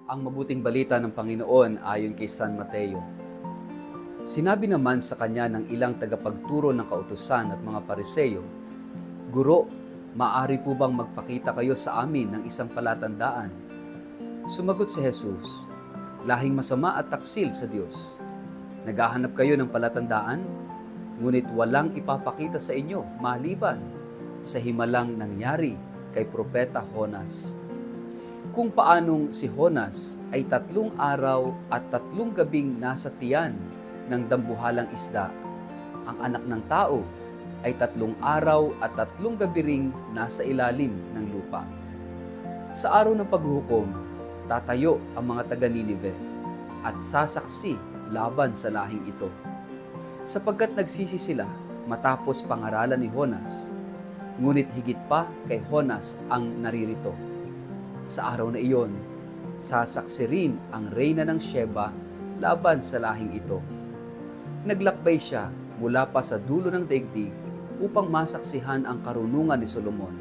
Ang mabuting balita ng Panginoon ayon kay San Mateo. Sinabi naman sa kanya ng ilang tagapagturo ng kautusan at mga Pariseo, "Guro, maaari po bang magpakita kayo sa amin ng isang palatandaan?" Sumagot si Jesus, "Lahing masama at taksil sa Diyos. Naghahanap kayo ng palatandaan, ngunit walang ipapakita sa inyo maliban sa himalang nangyari kay Propeta Jonas. Kung paanong si Jonas ay 3 araw at 3 gabing nasa tiyan ng dambuhalang isda, ang Anak ng Tao ay 3 araw at 3 gabi ring nasa ilalim ng lupa. Sa araw ng paghukom, tatayo ang mga taga-Ninive at sasaksi laban sa lahing ito, sapagkat nagsisi sila matapos pangaralan ni Jonas, ngunit higit pa kay Jonas ang naririto. Sa araw na iyon, sasaksi rin ang reyna ng Sheba laban sa lahing ito. Naglakbay siya mula pa sa dulo ng daigdig upang masaksihan ang karunungan ni Solomon.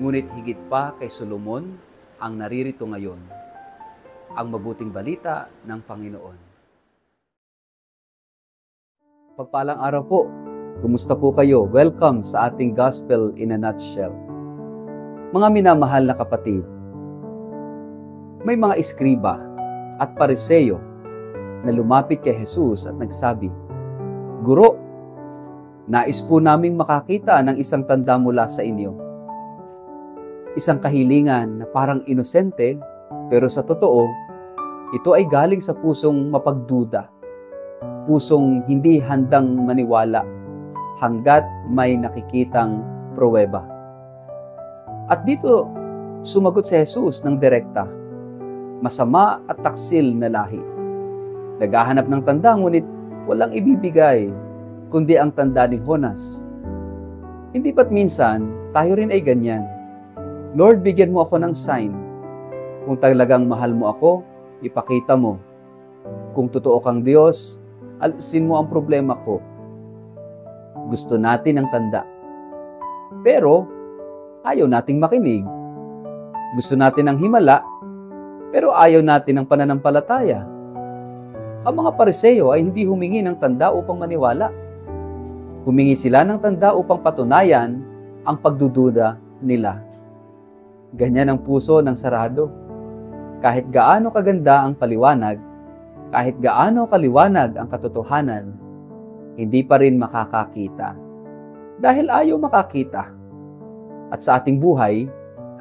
Ngunit higit pa kay Solomon ang naririto ngayon. Ang mabuting balita ng Panginoon. Pagpalang araw po. Kumusta po kayo? Welcome sa ating Gospel in a Nutshell. Mga minamahal na kapatid, may mga eskriba at Pariseo na lumapit kay Jesus at nagsabi, "Guro, nais po naming makakita ng isang tanda mula sa inyo." Isang kahilingan na parang inosente, pero sa totoo, ito ay galing sa pusong mapagduda, pusong hindi handang maniwala hanggat may nakikitang pruweba. At dito, sumagot si Jesus ng direkta, "Masama at taksil na lahi. Naghahanap ng tanda ngunit walang ibibigay, kundi ang tanda ni Jonas. Hindi ba't minsan tayo rin ay ganyan? Lord, bigyan mo ako ng sign. Kung talagang mahal mo ako, ipakita mo. Kung totoo kang Diyos, alisin mo ang problema ko." Gusto natin ng tanda. Pero ayaw nating makinig. Gusto natin ng himala, pero ayaw natin ng pananampalataya. Ang mga Pariseo ay hindi humingi ng tanda upang maniwala. Humingi sila ng tanda upang patunayan ang pagdududa nila. Ganyan ang puso ng sarado. Kahit gaano kaganda ang paliwanag, kahit gaano kaliwanag ang katotohanan, hindi pa rin makakakita. Dahil ayaw makakita. At sa ating buhay,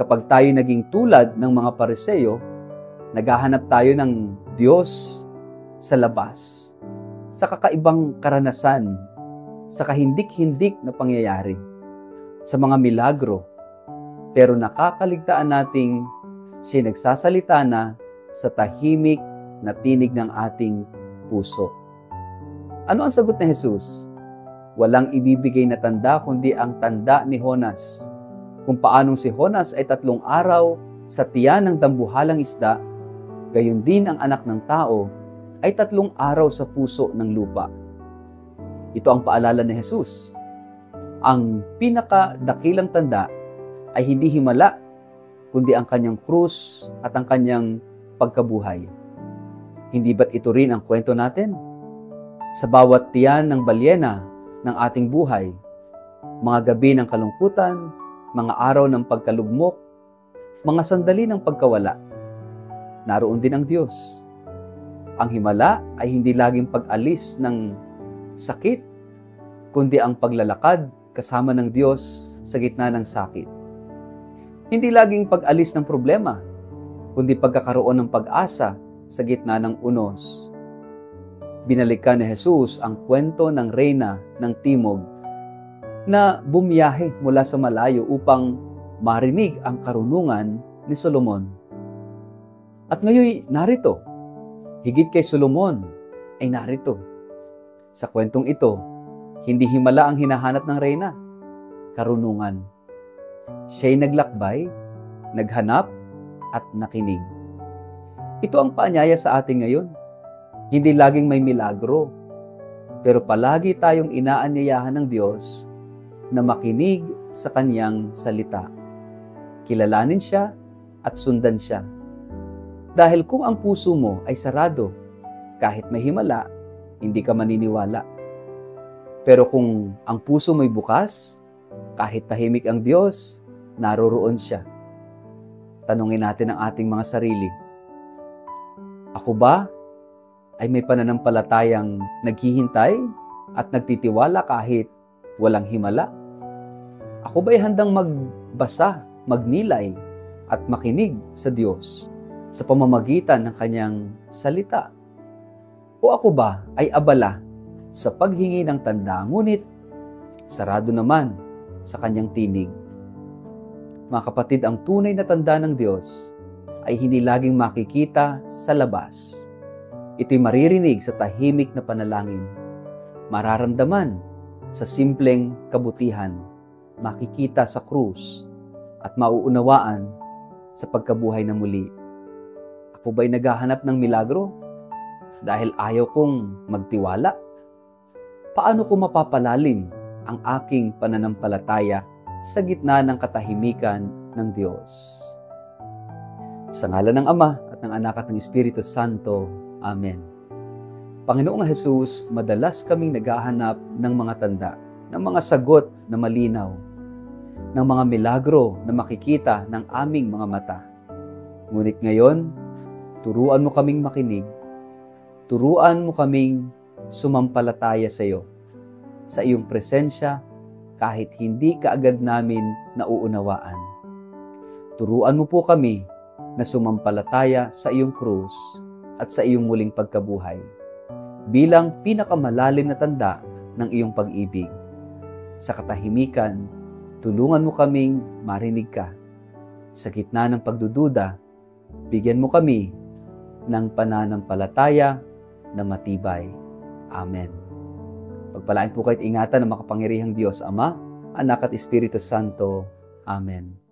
kapag tayo naging tulad ng mga Pariseo, naghahanap tayo ng Diyos sa labas, sa kakaibang karanasan, sa kahindik-hindik na pangyayari, sa mga milagro, pero nakakaligtaan nating siya nagsasalita na sa tahimik na tinig ng ating puso. Ano ang sagot ni Jesus? Walang ibibigay na tanda kundi ang tanda ni Jonas. Kung paanong si Jonas ay 3 araw sa tiyan ng dambuhalang isda, gayon din ang Anak ng Tao ay 3 araw sa puso ng lupa. Ito ang paalala ni Jesus. Ang pinakadakilang tanda ay hindi himala, kundi ang kanyang krus at ang kanyang pagkabuhay. Hindi ba't ito rin ang kwento natin? Sa bawat tiyan ng balyena ng ating buhay, mga gabi ng kalungkutan, mga araw ng pagkalugmok, mga sandali ng pagkawala, naroon din ang Diyos. Ang himala ay hindi laging pag-alis ng sakit, kundi ang paglalakad kasama ng Diyos sa gitna ng sakit. Hindi laging pag-alis ng problema, kundi pagkakaroon ng pag-asa sa gitna ng unos. Binalikan ni Jesus ang kwento ng reyna ng Timog na bumiyahe mula sa malayo upang marinig ang karunungan ni Solomon. At ngayon narito, higit kay Solomon ay narito. Sa kwentong ito, hindi himala ang hinahanap ng reyna, karunungan. Siya'y naglakbay, naghanap, at nakinig. Ito ang paanyaya sa atin ngayon. Hindi laging may milagro, pero palagi tayong inaanyayahan ng Diyos na makinig sa Kanyang salita. Kilalanin siya at sundan siya. Dahil kung ang puso mo ay sarado, kahit may himala, hindi ka maniniwala. Pero kung ang puso mo'y bukas, kahit tahimik ang Diyos, naroroon siya. Tanungin natin ang ating mga sarili. Ako ba ay may pananampalatayang naghihintay at nagtitiwala kahit walang himala? Ako ba'y handang magbasa, magnilay, at makinig sa Diyos sa pamamagitan ng Kanyang salita? O ako ba ay abala sa paghingi ng tanda, ngunit sarado naman sa Kanyang tinig? Mga kapatid, ang tunay na tanda ng Diyos ay hindi laging makikita sa labas. Ito'y maririnig sa tahimik na panalangin, mararamdaman sa simpleng kabutihan, makikita sa krus, at mauunawaan sa pagkabuhay na muli. Ako ba'y naghahanap ng milagro dahil ayaw kong magtiwala? Paano ko mapapalalim ang aking pananampalataya sa gitna ng katahimikan ng Diyos? Sa ngalan ng Ama at ng Anak at ng Espiritu Santo. Amen. Panginoong Jesus, madalas kaming naghahanap ng mga tanda, ng mga sagot na malinaw, ng mga milagro na makikita ng aming mga mata. Ngunit ngayon, turuan mo kaming makinig, turuan mo kaming sumampalataya sa iyo, sa iyong presensya kahit hindi kaagad namin nauunawaan. Turuan mo po kami na sumampalataya sa iyong krus at sa iyong muling pagkabuhay bilang pinakamalalim na tanda ng iyong pag-ibig. Sa katahimikan, tulungan mo kaming marinig ka. Sa gitna ng pagdududa, bigyan mo kami ng pananampalataya na matibay. Amen. Pagpalain po kayo't ingatan ng makapangyarihang Diyos, Ama, Anak at Espiritu Santo. Amen.